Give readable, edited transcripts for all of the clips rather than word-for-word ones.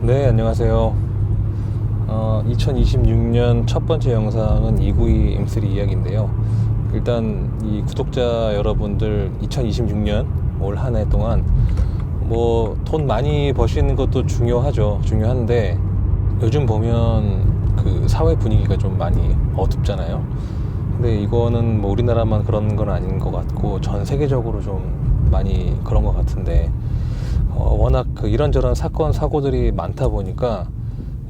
네, 안녕하세요. 2026년 첫 번째 영상은 292 M3 이야기인데요. 일단 이 구독자 여러분들 2026년 올 한 해 동안 뭐 돈 많이 버시는 것도 중요한데 요즘 보면 그 사회 분위기가 좀 많이 어둡잖아요. 근데 이거는 뭐 우리나라만 그런 건 아닌 것 같고 전 세계적으로 좀 많이 그런 것 같은데 워낙 그 이런저런 사건 사고들이 많다 보니까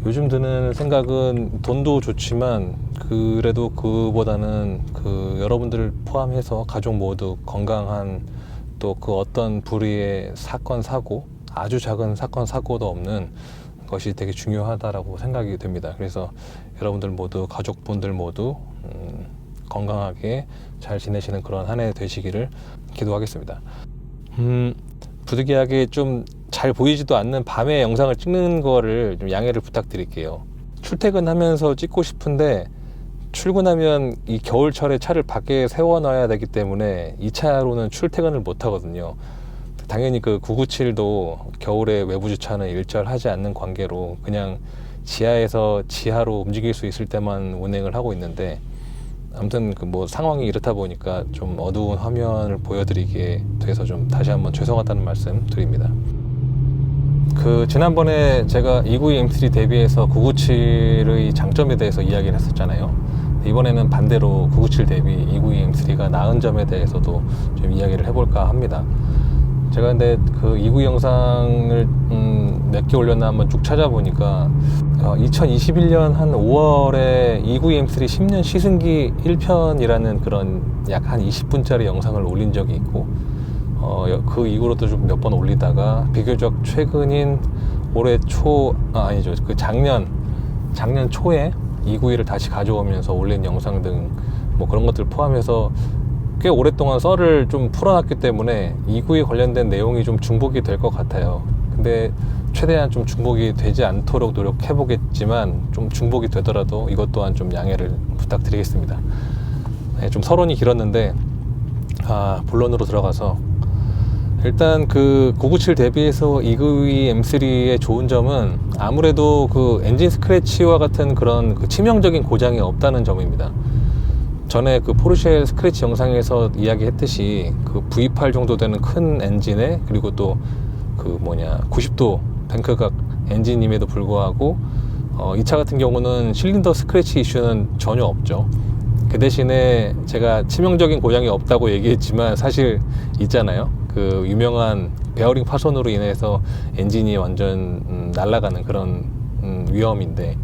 요즘 드는 생각은 돈도 좋지만 그래도 그보다는 그 여러분들을 포함해서 가족 모두 건강한 또 그 어떤 불의의 사건 사고 아주 작은 사건 사고도 없는 것이 되게 중요하다라고 생각이 됩니다. 그래서 여러분들 모두 가족분들 모두 건강하게 잘 지내시는 그런 한 해 되시기를 기도하겠습니다. 부득이하게 좀 잘 보이지도 않는 밤에 영상을 찍는 거를 좀 양해를 부탁드릴게요. 출퇴근하면서 찍고 싶은데 출근하면 이 겨울철에 차를 밖에 세워놔야 되기 때문에 이 차로는 출퇴근을 못 하거든요. 당연히 그 997도 겨울에 외부 주차는 일절하지 않는 관계로 그냥 지하에서 지하로 움직일 수 있을 때만 운행을 하고 있는데, 아무튼 그 뭐 상황이 이렇다 보니까 좀 어두운 화면을 보여드리게 돼서 좀 다시 한번 죄송하다는 말씀 드립니다. 그 지난번에 제가 292 M3 대비해서 997의 장점에 대해서 이야기를 했었잖아요. 이번에는 반대로 997 대비 292 M3가 나은 점에 대해서도 좀 이야기를 해볼까 합니다. 제가 근데 그 292 영상을 몇 개 올렸나 한번 쭉 찾아보니까 2021년 한 5월에 292 M3 10년 시승기 1편이라는 그런 약 한 20분짜리 영상을 올린 적이 있고, 그 이후로도 좀 몇 번 올리다가 비교적 최근인 올해 작년 초에 292를 다시 가져오면서 올린 영상 등 뭐 그런 것들 포함해서 꽤 오랫동안 썰을 좀 풀어놨기 때문에 292에 관련된 내용이 좀 중복이 될 것 같아요. 근데 최대한 좀 중복이 되지 않도록 노력해보겠지만 좀 중복이 되더라도 이것 또한 좀 양해를 부탁드리겠습니다. 네, 좀 서론이 길었는데 본론으로 들어가서 일단 그 997 대비해서 292 M3의 좋은 점은 아무래도 그 엔진 스크래치와 같은 그런 그 치명적인 고장이 없다는 점입니다. 전에 그 포르쉐 스크래치 영상에서 이야기했듯이 그 V8 정도 되는 큰 엔진에 그리고 또 그 90도 뱅크각 엔진임에도 불구하고 이 차 같은 경우는 실린더 스크래치 이슈는 전혀 없죠. 그 대신에 제가 치명적인 고장이 없다고 얘기했지만 사실 있잖아요. 그 유명한 베어링 파손으로 인해서 엔진이 완전 날아가는 그런 위험인데,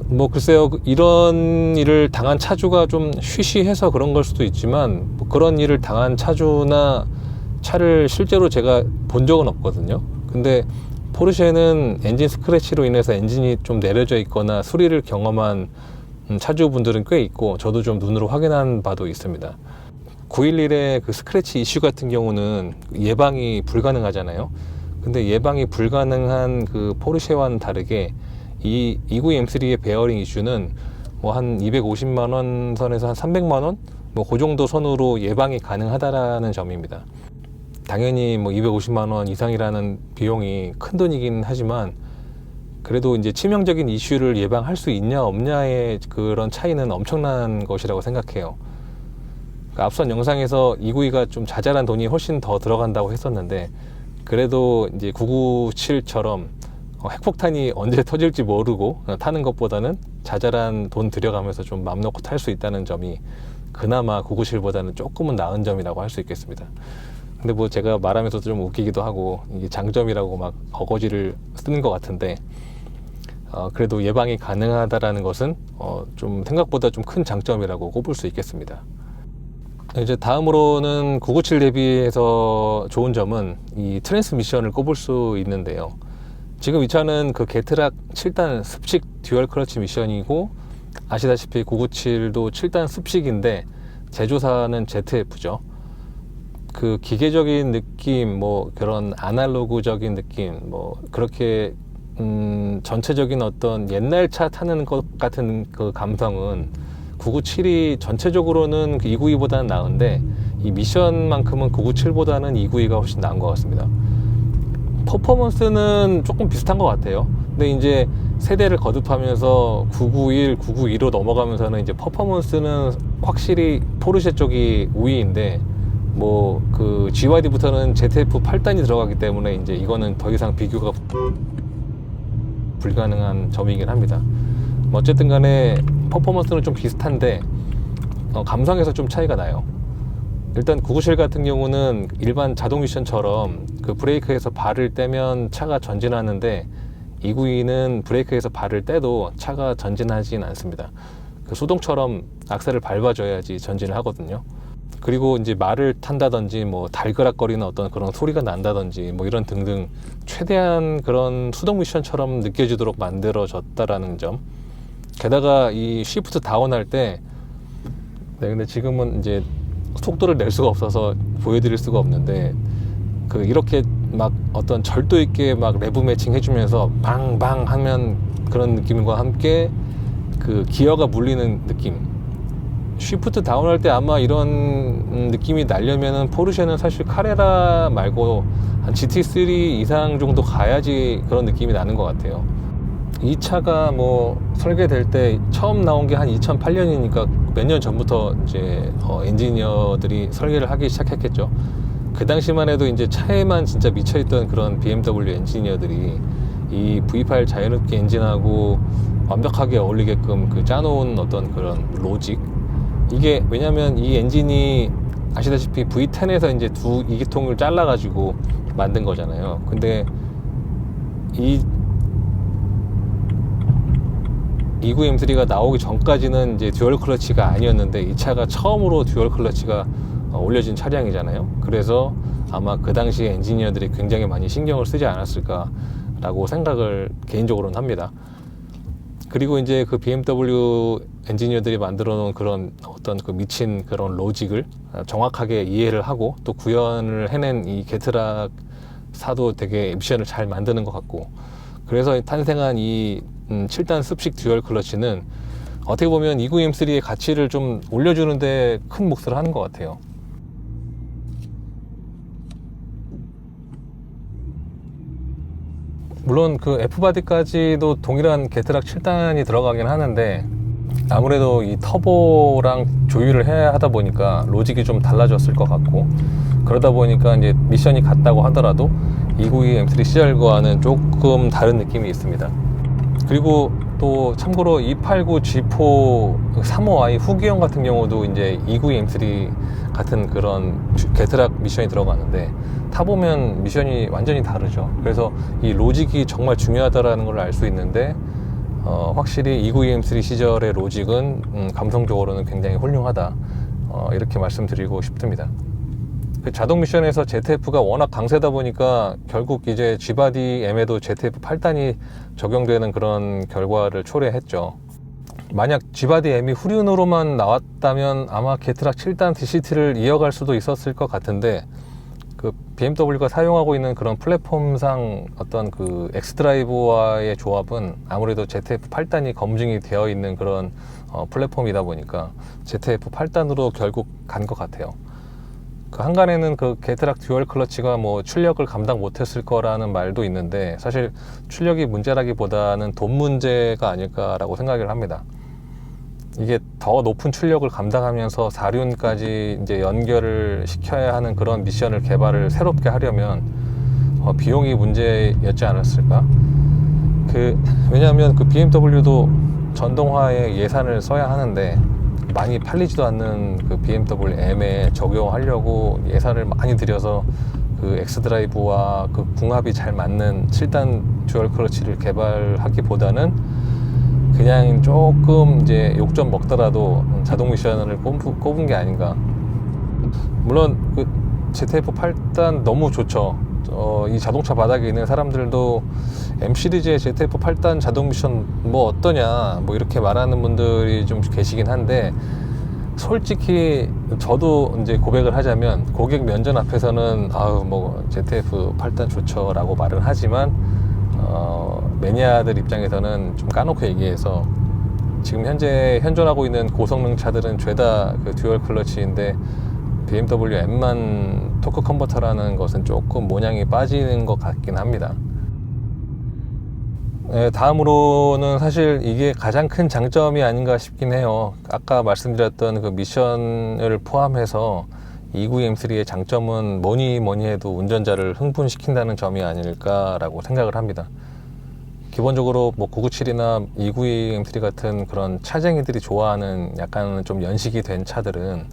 뭐 글쎄요, 이런 일을 당한 차주가 좀 쉬쉬해서 그런 걸 수도 있지만 뭐 그런 일을 당한 차주나 차를 실제로 제가 본 적은 없거든요. 근데 포르쉐는 엔진 스크래치로 인해서 엔진이 좀 내려져 있거나 수리를 경험한 차주분들은 꽤 있고 저도 좀 눈으로 확인한 바도 있습니다. 911의 그 스크래치 이슈 같은 경우는 예방이 불가능하잖아요. 근데 예방이 불가능한 그 포르쉐와는 다르게 이 292 M3의 베어링 이슈는 뭐 한 250만 원 선에서 한 300만 원? 뭐 그 정도 선으로 예방이 가능하다라는 점입니다. 당연히 뭐 250만 원 이상이라는 비용이 큰 돈이긴 하지만 그래도 이제 치명적인 이슈를 예방할 수 있냐 없냐의 그런 차이는 엄청난 것이라고 생각해요. 그러니까 앞선 영상에서 292가 좀 자잘한 돈이 훨씬 더 들어간다고 했었는데 그래도 이제 997처럼 핵폭탄이 언제 터질지 모르고 타는 것보다는 자잘한 돈 들여가면서 좀 맘 놓고 탈 수 있다는 점이 그나마 997보다는 조금은 나은 점이라고 할 수 있겠습니다. 근데 뭐 제가 말하면서도 좀 웃기기도 하고 이게 장점이라고 막 어거지를 쓰는 것 같은데 그래도 예방이 가능하다라는 것은 좀 생각보다 좀 큰 장점이라고 꼽을 수 있겠습니다. 이제 다음으로는 997 대비해서 좋은 점은 이 트랜스미션을 꼽을 수 있는데요. 지금 이 차는 그 게트락 7단 습식 듀얼 클러치 미션이고 아시다시피 997도 7단 습식인데 제조사는 ZF죠. 그 기계적인 느낌, 뭐 그런 아날로그적인 느낌, 뭐 그렇게 전체적인 어떤 옛날 차 타는 것 같은 그 감성은 997이 전체적으로는 292보다는 나은데 이 미션만큼은 997보다는 292가 훨씬 나은 것 같습니다. 퍼포먼스는 조금 비슷한 것 같아요. 근데 이제 세대를 거듭하면서 991, 992로 넘어가면서는 이제 퍼포먼스는 확실히 포르쉐 쪽이 우위인데, 뭐 그 GYD부터는 ZF 8단이 들어가기 때문에 이제 이거는 더 이상 비교가 불가능한 점이긴 합니다. 어쨌든 간에 퍼포먼스는 좀 비슷한데 감성에서 좀 차이가 나요. 일단 997 같은 경우는 일반 자동 미션처럼 그 브레이크에서 발을 떼면 차가 전진하는데, 292는 브레이크에서 발을 떼도 차가 전진하진 않습니다. 그 수동처럼 악셀을 밟아줘야지 전진을 하거든요. 그리고 이제 말을 탄다든지 뭐 달그락거리는 어떤 그런 소리가 난다든지 뭐 이런 등등 최대한 그런 수동 미션처럼 느껴지도록 만들어졌다라는 점. 게다가 이 쉬프트 다운 할 때, 네, 근데 지금은 이제 속도를 낼 수가 없어서 보여드릴 수가 없는데, 그 이렇게 막 어떤 절도 있게 막 레브 매칭 해주면서 방방 하면 그런 느낌과 함께 그 기어가 물리는 느낌. 쉬프트 다운할 때 아마 이런 느낌이 나려면은 포르쉐는 사실 카레라 말고 한 GT3 이상 정도 가야지 그런 느낌이 나는 것 같아요. 이 차가 뭐 설계될 때 처음 나온 게 한 2008년이니까 몇 년 전부터 이제 엔지니어들이 설계를 하기 시작했겠죠. 그 당시만 해도 이제 차에만 진짜 미쳐있던 그런 BMW 엔지니어들이 이 V8 자연흡기 엔진하고 완벽하게 어울리게끔 그 짜놓은 어떤 그런 로직, 이게 왜냐면 이 엔진이 아시다시피 V10에서 이제 두 이기통을 잘라가지고 만든 거잖아요. 근데 이 29M3가 나오기 전까지는 이제 듀얼 클러치가 아니었는데, 이 차가 처음으로 듀얼 클러치가 올려진 차량이잖아요. 그래서 아마 그 당시 엔지니어들이 굉장히 많이 신경을 쓰지 않았을까라고 생각을 개인적으로는 합니다. 그리고 이제 그 BMW 엔지니어들이 만들어 놓은 그런 어떤 그 미친 그런 로직을 정확하게 이해를 하고 또 구현을 해낸 이 게트락 사도 되게 미션을 잘 만드는 것 같고, 그래서 탄생한 이 7단 습식 듀얼 클러치는 어떻게 보면 29M3의 가치를 좀 올려주는데 큰 몫을 하는 것 같아요. 물론 그 F바디까지도 동일한 게트락 7단이 들어가긴 하는데, 아무래도 이 터보랑 조율을 해야 하다 보니까 로직이 좀 달라졌을 것 같고, 그러다 보니까 이제 미션이 같다고 하더라도 292 M3 시절과는 조금 다른 느낌이 있습니다. 그리고 또 참고로 289 G4 35i 후기형 같은 경우도 이제 292 M3 같은 그런 게트락 미션이 들어가는데, 타보면 미션이 완전히 다르죠. 그래서 이 로직이 정말 중요하다는 걸 알 수 있는데, 확실히 292 M3 시절의 로직은 감성적으로는 굉장히 훌륭하다, 이렇게 말씀드리고 싶습니다. 그 자동 미션에서 ZF가 워낙 강세다 보니까 결국 이제 G바디 M에도 ZF 8단이 적용되는 그런 결과를 초래했죠. 만약 G바디 M이 후륜으로만 나왔다면 아마 게트락 7단 DCT를 이어갈 수도 있었을 것 같은데, 그 BMW가 사용하고 있는 그런 플랫폼상 어떤 그 X드라이브와의 조합은 아무래도 ZF 8단이 검증이 되어 있는 그런 플랫폼이다 보니까 ZF 8단으로 결국 간 것 같아요. 그 한간에는 그 게트락 듀얼 클러치가 뭐 출력을 감당 못했을 거라는 말도 있는데, 사실 출력이 문제라기보다는 돈 문제가 아닐까라고 생각을 합니다. 이게 더 높은 출력을 감당하면서 4륜까지 이제 연결을 시켜야 하는 그런 미션을 개발을 새롭게 하려면 비용이 문제였지 않았을까? 왜냐하면 그 BMW도 전동화에 예산을 써야 하는데, 많이 팔리지도 않는 그 BMW M에 적용하려고 예산을 많이 들여서 그 X드라이브와 그 궁합이 잘 맞는 7단 듀얼 클러치를 개발하기보다는 그냥 조금 이제 욕 좀 먹더라도 자동 미션을 꼽은 게 아닌가. 물론 그 ZF 8단 너무 좋죠. 이 자동차 바닥에 있는 사람들도 M 시리즈의 ZF 8단 자동 미션 뭐 어떠냐 뭐 이렇게 말하는 분들이 좀 계시긴 한데, 솔직히 저도 이제 고백을 하자면 고객 면전 앞에서는 아우 뭐 ZF 8단 좋죠 라고 말을 하지만, 매니아들 입장에서는 좀 까놓고 얘기해서 지금 현재 현존하고 있는 고성능 차들은 죄다 그 듀얼 클러치인데 BMW M만 토크 컨버터라는 것은 조금 모양이 빠지는 것 같긴 합니다. 네, 다음으로는 사실 이게 가장 큰 장점이 아닌가 싶긴 해요. 아까 말씀드렸던 그 미션을 포함해서 292M3의 장점은 뭐니 해도 운전자를 흥분시킨다는 점이 아닐까라고 생각을 합니다. 기본적으로 뭐 997이나 292M3 같은 그런 차쟁이들이 좋아하는 약간 좀 연식이 된 차들은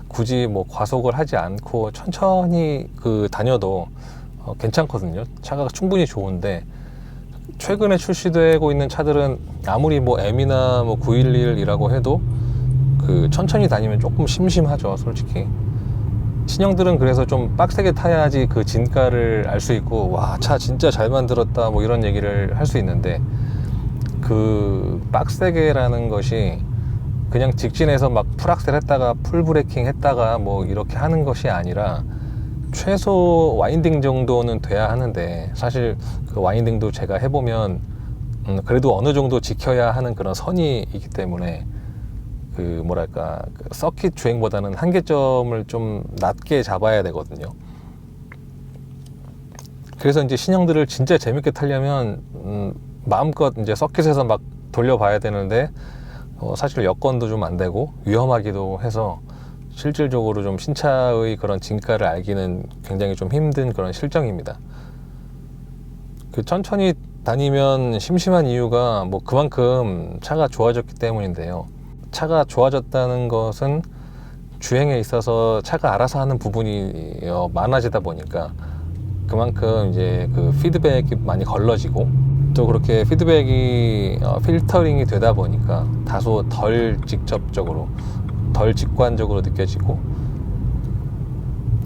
굳이 뭐 과속을 하지 않고 천천히 다녀도 괜찮거든요. 차가 충분히 좋은데, 최근에 출시되고 있는 차들은 아무리 뭐 M이나 뭐 911이라고 해도 천천히 다니면 조금 심심하죠, 솔직히. 신형들은 그래서 좀 빡세게 타야지 그 진가를 알 수 있고, 와, 차 진짜 잘 만들었다 뭐 이런 얘기를 할 수 있는데, 그 빡세게라는 것이 그냥 직진해서 막 풀악셀 했다가 풀브레이킹 했다가 뭐 이렇게 하는 것이 아니라 최소 와인딩 정도는 돼야 하는데, 사실 그 와인딩도 제가 해보면 그래도 어느 정도 지켜야 하는 그런 선이 있기 때문에 서킷 주행보다는 한계점을 좀 낮게 잡아야 되거든요. 그래서 이제 신형들을 진짜 재밌게 타려면 마음껏 이제 서킷에서 막 돌려봐야 되는데, 사실 여건도 좀 안 되고 위험하기도 해서 실질적으로 좀 신차의 그런 진가를 알기는 굉장히 좀 힘든 그런 실정입니다. 천천히 다니면 심심한 이유가 뭐 그만큼 차가 좋아졌기 때문인데요. 차가 좋아졌다는 것은 주행에 있어서 차가 알아서 하는 부분이 많아지다 보니까 그만큼 이제 그 피드백이 많이 걸러지고, 또 그렇게 피드백이 필터링이 되다 보니까 다소 덜 직접적으로, 덜 직관적으로 느껴지고,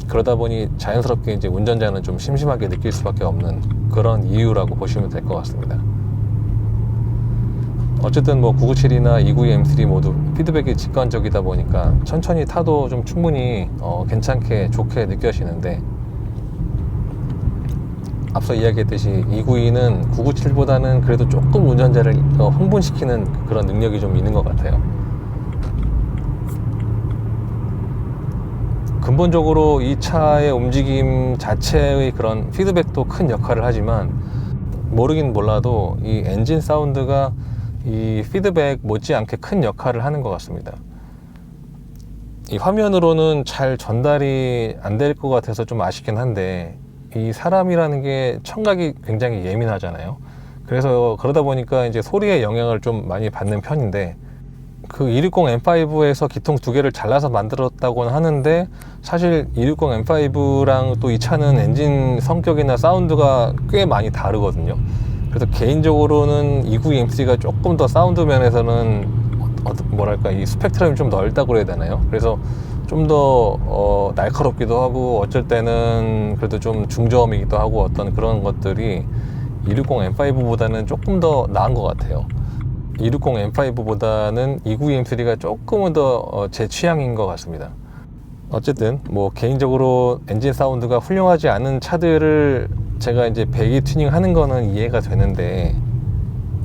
그러다 보니 자연스럽게 이제 운전자는 좀 심심하게 느낄 수밖에 없는 그런 이유라고 보시면 될 것 같습니다. 어쨌든 뭐 997이나 292M3 모두 피드백이 직관적이다 보니까 천천히 타도 좀 충분히 괜찮게 좋게 느껴지는데, 앞서 이야기했듯이 292는 997보다는 그래도 조금 운전자를 흥분시키는 그런 능력이 좀 있는 것 같아요. 근본적으로 이 차의 움직임 자체의 그런 피드백도 큰 역할을 하지만, 모르긴 몰라도 이 엔진 사운드가 이 피드백 못지않게 큰 역할을 하는 것 같습니다. 이 화면으로는 잘 전달이 안 될 것 같아서 좀 아쉽긴 한데, 이 사람이라는 게 청각이 굉장히 예민하잖아요. 그래서 그러다 보니까 이제 소리의 영향을 좀 많이 받는 편인데, 그 260M5에서 기통 두 개를 잘라서 만들었다고는 하는데, 사실 260M5랑 또 이 차는 엔진 성격이나 사운드가 꽤 많이 다르거든요. 그래서 개인적으로는 292M3가 조금 더 사운드 면에서는 이 스펙트럼이 좀 넓다고 그래야 되나요? 그래서 좀 더 날카롭기도 하고, 어쩔 때는 그래도 좀 중저음이기도 하고, 어떤 그런 것들이 260M5보다는 조금 더 나은 것 같아요. 260M5보다는 292M3가 조금은 더 제 취향인 것 같습니다. 어쨌든 뭐 개인적으로 엔진 사운드가 훌륭하지 않은 차들을 제가 이제 배기 튜닝 하는 거는 이해가 되는데,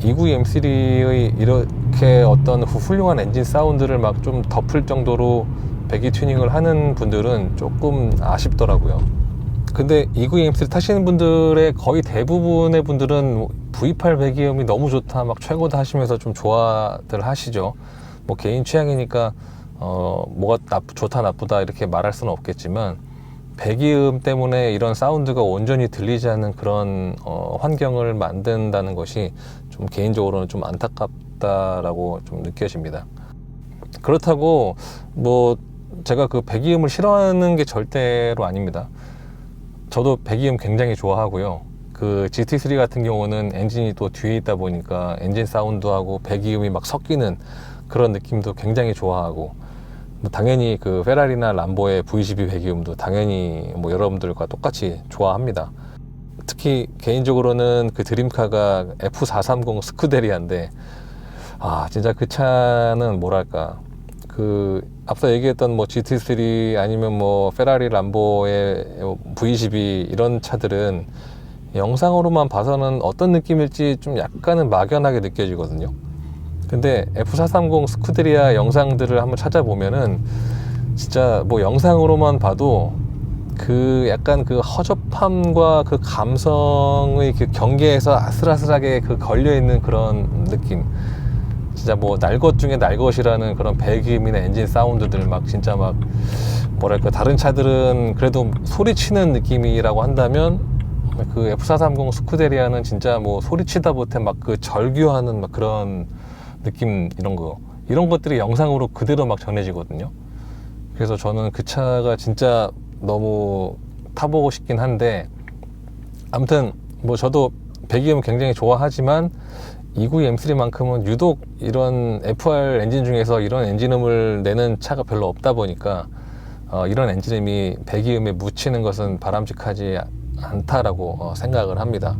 292M3의 이렇게 어떤 훌륭한 엔진 사운드를 막 좀 덮을 정도로 배기 튜닝을 하는 분들은 조금 아쉽더라고요. 근데 292M3 타시는 분들의 거의 대부분의 분들은 V8 배기음이 너무 좋다, 막 최고다 하시면서 좀 좋아들 하시죠. 뭐 개인 취향이니까 뭐가 좋다 나쁘다 이렇게 말할 수는 없겠지만, 배기음 때문에 이런 사운드가 온전히 들리지 않는 그런 환경을 만든다는 것이 좀 개인적으로는 좀 안타깝다라고 좀 느껴집니다. 그렇다고 뭐 제가 그 배기음을 싫어하는 게 절대로 아닙니다. 저도 배기음 굉장히 좋아하고요. 그 GT3 같은 경우는 엔진이 또 뒤에 있다 보니까 엔진 사운드하고 배기음이 막 섞이는 그런 느낌도 굉장히 좋아하고, 당연히 그 페라리나 람보의 V12 배기음도 당연히 뭐 여러분들과 똑같이 좋아합니다. 특히 개인적으로는 그 드림카가 F430 스쿠데리아인데, 진짜 그 차는 뭐랄까, 그 앞서 얘기했던 뭐 GT3 아니면 뭐 페라리 람보의 V12 이런 차들은 영상으로만 봐서는 어떤 느낌일지 좀 약간은 막연하게 느껴지거든요. 근데 F430 스쿠데리아 영상들을 한번 찾아보면은 진짜 뭐 영상으로만 봐도 그 약간 그 허접함과 그 감성의 그 경계에서 아슬아슬하게 그 걸려있는 그런 느낌. 진짜 뭐 날 것 중에 날 것이라는 그런 배기음이나 엔진 사운드들 막 진짜 막 뭐랄까, 다른 차들은 그래도 소리치는 느낌이라고 한다면 그 F430 스쿠데리아는 진짜 뭐 소리치다 못해 막 그 절규하는 막 그런 느낌, 이런 것들이 영상으로 그대로 막 전해지거든요. 그래서 저는 그 차가 진짜 너무 타보고 싶긴 한데, 아무튼 뭐 저도 배기음 굉장히 좋아하지만 292 M3만큼은 유독 이런 FR 엔진 중에서 이런 엔진음을 내는 차가 별로 없다 보니까 이런 엔진음이 배기음에 묻히는 것은 바람직하지 않다라고 생각을 합니다.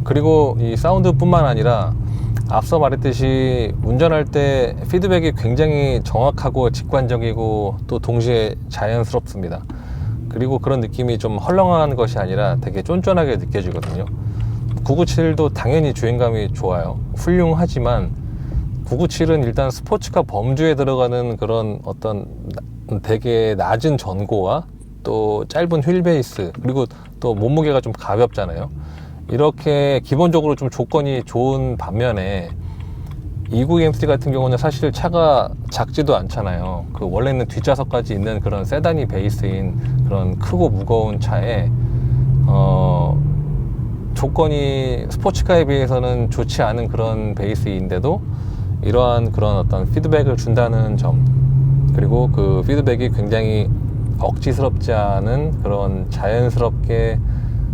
그리고 이 사운드뿐만 아니라 앞서 말했듯이 운전할 때 피드백이 굉장히 정확하고 직관적이고 또 동시에 자연스럽습니다. 그리고 그런 느낌이 좀 헐렁한 것이 아니라 되게 쫀쫀하게 느껴지거든요. 997도 당연히 주행감이 좋아요. 훌륭하지만 997은 일단 스포츠카 범주에 들어가는 그런 어떤 되게 낮은 전고와 또 짧은 휠 베이스, 그리고 또 몸무게가 좀 가볍잖아요. 이렇게 기본적으로 좀 조건이 좋은 반면에 292 M3 같은 경우는 사실 차가 작지도 않잖아요. 그 원래는 뒷좌석까지 있는 그런 세단이 베이스인 그런 크고 무거운 차에 조건이 스포츠카에 비해서는 좋지 않은 그런 베이스인데도 이러한 그런 어떤 피드백을 준다는 점, 그리고 그 피드백이 굉장히 억지스럽지 않은 그런 자연스럽게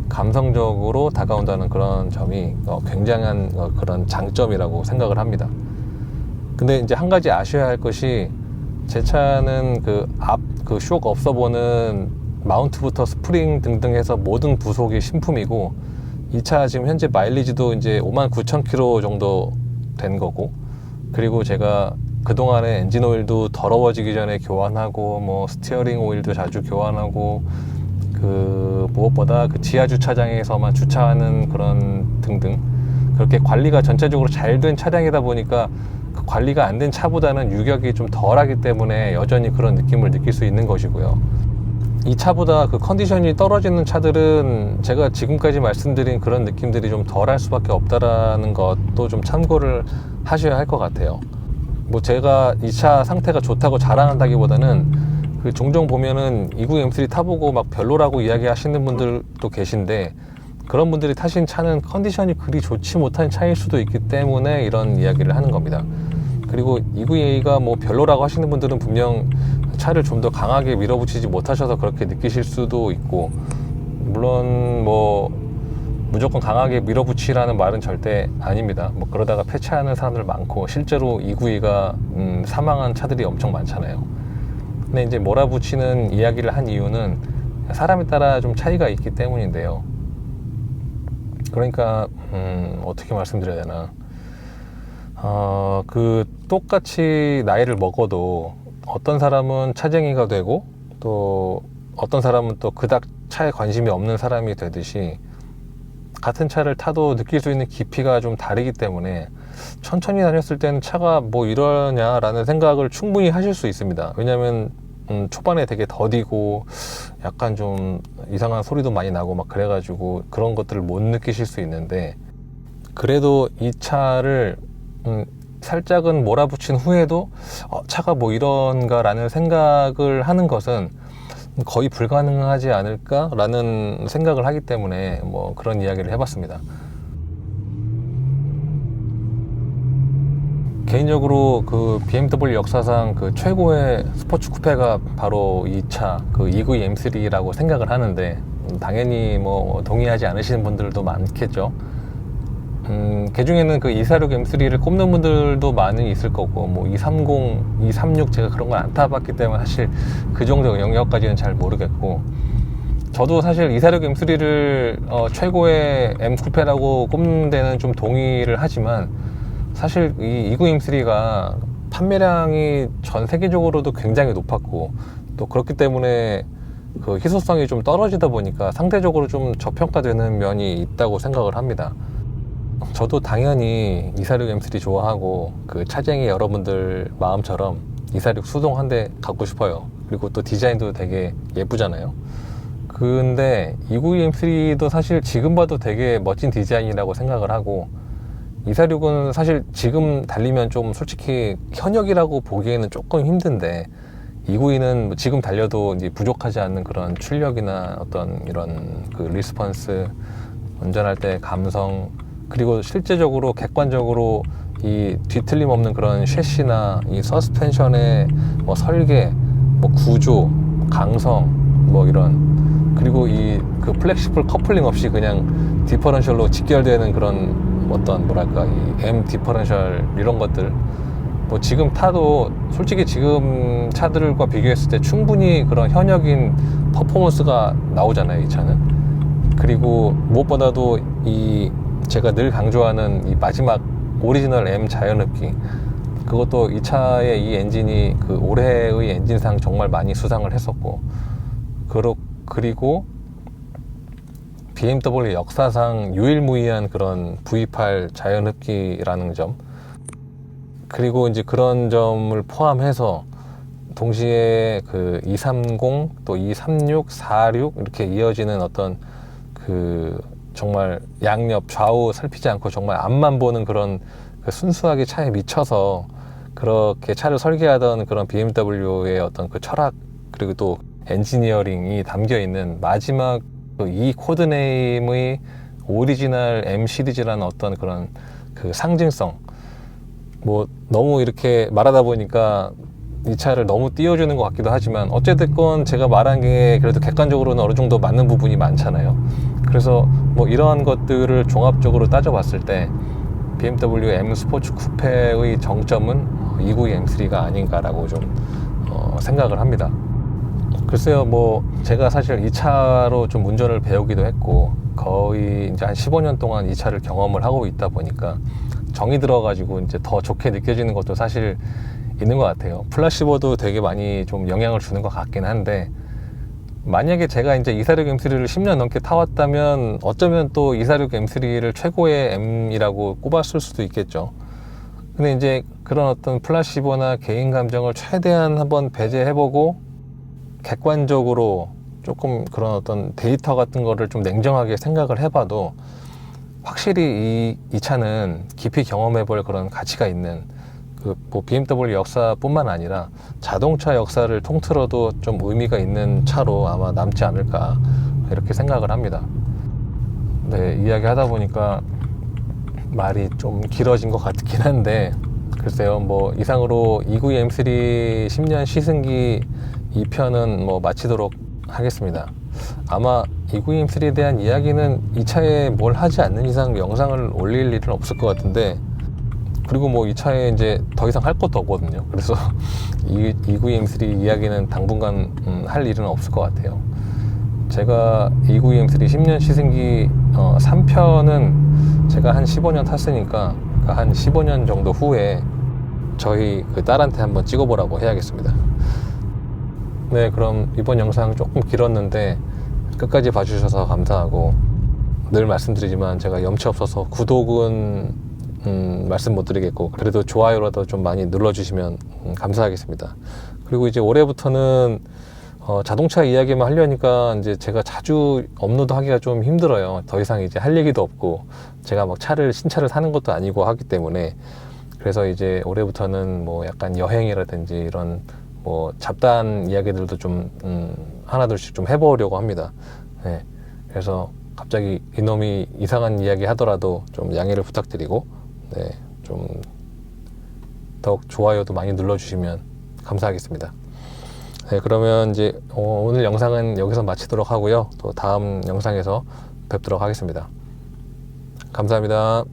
감성적으로 다가온다는 그런 점이 굉장한 그런 장점이라고 생각을 합니다. 근데 이제 한 가지 아셔야 할 것이, 제 차는 그 앞 그 쇼크 없어 보는 마운트부터 스프링 등등 해서 모든 부속이 신품이고, 이 차 지금 현재 마일리지도 이제 59,000km 정도 된 거고, 그리고 제가 그동안에 엔진 오일도 더러워지기 전에 교환하고, 뭐 스티어링 오일도 자주 교환하고, 그 무엇보다 그 지하 주차장에서만 주차하는 그런 등등, 그렇게 관리가 전체적으로 잘 된 차량이다 보니까 그 관리가 안 된 차보다는 유격이 좀 덜하기 때문에 여전히 그런 느낌을 느낄 수 있는 것이고요. 이 차보다 그 컨디션이 떨어지는 차들은 제가 지금까지 말씀드린 그런 느낌들이 좀 덜할 수밖에 없다라는 것도 좀 참고를 하셔야 할 것 같아요. 뭐 제가 이 차 상태가 좋다고 자랑한다기보다는 그 종종 보면은 292 M3 타보고 막 별로라고 이야기하시는 분들도 계신데, 그런 분들이 타신 차는 컨디션이 그리 좋지 못한 차일 수도 있기 때문에 이런 이야기를 하는 겁니다. 그리고 292A가 뭐 별로라고 하시는 분들은 분명 차를 좀 더 강하게 밀어붙이지 못하셔서 그렇게 느끼실 수도 있고, 물론 뭐 무조건 강하게 밀어붙이라는 말은 절대 아닙니다. 뭐 그러다가 폐차하는 사람들 많고, 실제로 292가 사망한 차들이 엄청 많잖아요. 근데 이제 몰아붙이는 이야기를 한 이유는 사람에 따라 좀 차이가 있기 때문인데요. 그러니까 어떻게 말씀드려야 되나, 그 똑같이 나이를 먹어도 어떤 사람은 차쟁이가 되고, 또 어떤 사람은 또 그닥 차에 관심이 없는 사람이 되듯이, 같은 차를 타도 느낄 수 있는 깊이가 좀 다르기 때문에 천천히 다녔을 때는 차가 뭐 이러냐라는 생각을 충분히 하실 수 있습니다. 왜냐면 초반에 되게 더디고 약간 좀 이상한 소리도 많이 나고 막 그래가지고 그런 것들을 못 느끼실 수 있는데, 그래도 이 차를 살짝은 몰아붙인 후에도 차가 뭐 이런가 라는 생각을 하는 것은 거의 불가능하지 않을까 라는 생각을 하기 때문에 뭐 그런 이야기를 해봤습니다. 개인적으로 그 BMW 역사상 그 최고의 스포츠 쿠페가 바로 이 차, 그 292 M3라고 생각을 하는데, 당연히 뭐 동의하지 않으시는 분들도 많겠죠. 그 중에는 그 246 M3를 꼽는 분들도 많이 있을 거고, 뭐 230, 236 제가 그런 걸 안 타봤기 때문에 사실 그 정도 영역까지는 잘 모르겠고, 저도 사실 246 M3를 최고의 M 쿠페라고 꼽는 데는 좀 동의를 하지만, 사실 이 292 M3가 판매량이 전 세계적으로도 굉장히 높았고, 또 그렇기 때문에 그 희소성이 좀 떨어지다 보니까 상대적으로 좀 저평가되는 면이 있다고 생각을 합니다. 저도 당연히 246 M3 좋아하고, 그 차쟁이 여러분들 마음처럼 246 수동 한 대 갖고 싶어요. 그리고 또 디자인도 되게 예쁘잖아요. 근데 292 M3도 사실 지금 봐도 되게 멋진 디자인이라고 생각을 하고, 246은 사실 지금 달리면 좀 솔직히 현역이라고 보기에는 조금 힘든데, 292는 지금 달려도 이제 부족하지 않는 그런 출력이나 어떤 이런 그 리스폰스, 운전할 때 감성, 그리고 실제적으로 객관적으로 이 뒤틀림 없는 그런 셰시나 이 서스펜션의 뭐 설계, 뭐 구조, 강성, 뭐 이런, 그리고 이 그 플렉시블 커플링 없이 그냥 디퍼런셜로 직결되는 그런 어떤 뭐랄까 이 M 디퍼런셜 이런 것들, 뭐 지금 타도 솔직히 지금 차들과 비교했을 때 충분히 그런 현역인 퍼포먼스가 나오잖아요, 이 차는. 그리고 무엇보다도 이 제가 늘 강조하는 이 마지막 오리지널 M 자연흡기, 그것도 이 차의 이 엔진이 그 올해의 엔진상 정말 많이 수상을 했었고, 그리고 BMW 역사상 유일무이한 그런 V8 자연흡기라는 점, 그리고 이제 그런 점을 포함해서 동시에 그 230, 또 236, 46 이렇게 이어지는 어떤 그 정말 양옆 좌우 살피지 않고 정말 앞만 보는 그런 그 순수하게 차에 미쳐서 그렇게 차를 설계하던 그런 BMW의 어떤 그 철학, 그리고 또 엔지니어링이 담겨 있는 마지막 그 이 코드네임의 오리지널 M 시리즈라는 어떤 그런 그 상징성, 뭐 너무 이렇게 말하다 보니까 이 차를 너무 띄워주는 것 같기도 하지만, 어쨌든 제가 말한 게 그래도 객관적으로는 어느 정도 맞는 부분이 많잖아요. 그래서 뭐 이러한 것들을 종합적으로 따져봤을 때 BMW M 스포츠 쿠페의 정점은 292 M3가 아닌가라고 좀 생각을 합니다. 글쎄요, 뭐 제가 사실 이 차로 좀 운전을 배우기도 했고 거의 이제 한 15년 동안 이 차를 경험을 하고 있다 보니까 정이 들어가지고 이제 더 좋게 느껴지는 것도 사실 있는 것 같아요. 플라시보도 되게 많이 좀 영향을 주는 것 같긴 한데, 만약에 제가 이제 246 M3를 10년 넘게 타왔다면 어쩌면 또 246 M3를 최고의 M이라고 꼽았을 수도 있겠죠. 근데 이제 그런 어떤 플라시보나 개인 감정을 최대한 한번 배제해보고 객관적으로 조금 그런 어떤 데이터 같은 거를 좀 냉정하게 생각을 해봐도 확실히 이 차는 깊이 경험해볼 그런 가치가 있는, 그 뭐 BMW 역사뿐만 아니라 자동차 역사를 통틀어도 좀 의미가 있는 차로 아마 남지 않을까 이렇게 생각을 합니다. 네, 이야기 하다 보니까 말이 좀 길어진 것 같긴 한데, 글쎄요, 뭐 이상으로 292 M3 10년 시승기 2편은 뭐 마치도록 하겠습니다. 아마 292 M3에 대한 이야기는 이 차에 뭘 하지 않는 이상 영상을 올릴 일은 없을 것 같은데, 그리고 뭐 이 차에 이제 더 이상 할 것도 없거든요. 그래서 292 M3 이야기는 당분간 할 일은 없을 것 같아요. 제가 292 M3 10년 시승기 3편은 제가 한 15년 탔으니까 한 15년 정도 후에 저희 그 딸한테 한번 찍어보라고 해야겠습니다. 네, 그럼 이번 영상 조금 길었는데 끝까지 봐주셔서 감사하고, 늘 말씀드리지만 제가 염치 없어서 구독은 말씀 못 드리겠고, 그래도 좋아요라도 좀 많이 눌러주시면 감사하겠습니다. 그리고 이제 올해부터는 자동차 이야기만 하려니까 이제 제가 자주 업로드 하기가 좀 힘들어요. 더 이상 이제 할 얘기도 없고, 제가 막 신차를 사는 것도 아니고 하기 때문에. 그래서 이제 올해부터는 뭐 약간 여행이라든지 이런 뭐 잡다한 이야기들도 좀 하나둘씩 좀 해보려고 합니다. 네. 그래서 갑자기 이놈이 이상한 이야기 하더라도 좀 양해를 부탁드리고, 네, 좀 더욱 좋아요도 많이 눌러주시면 감사하겠습니다. 네, 그러면 이제 오늘 영상은 여기서 마치도록 하고요. 또 다음 영상에서 뵙도록 하겠습니다. 감사합니다.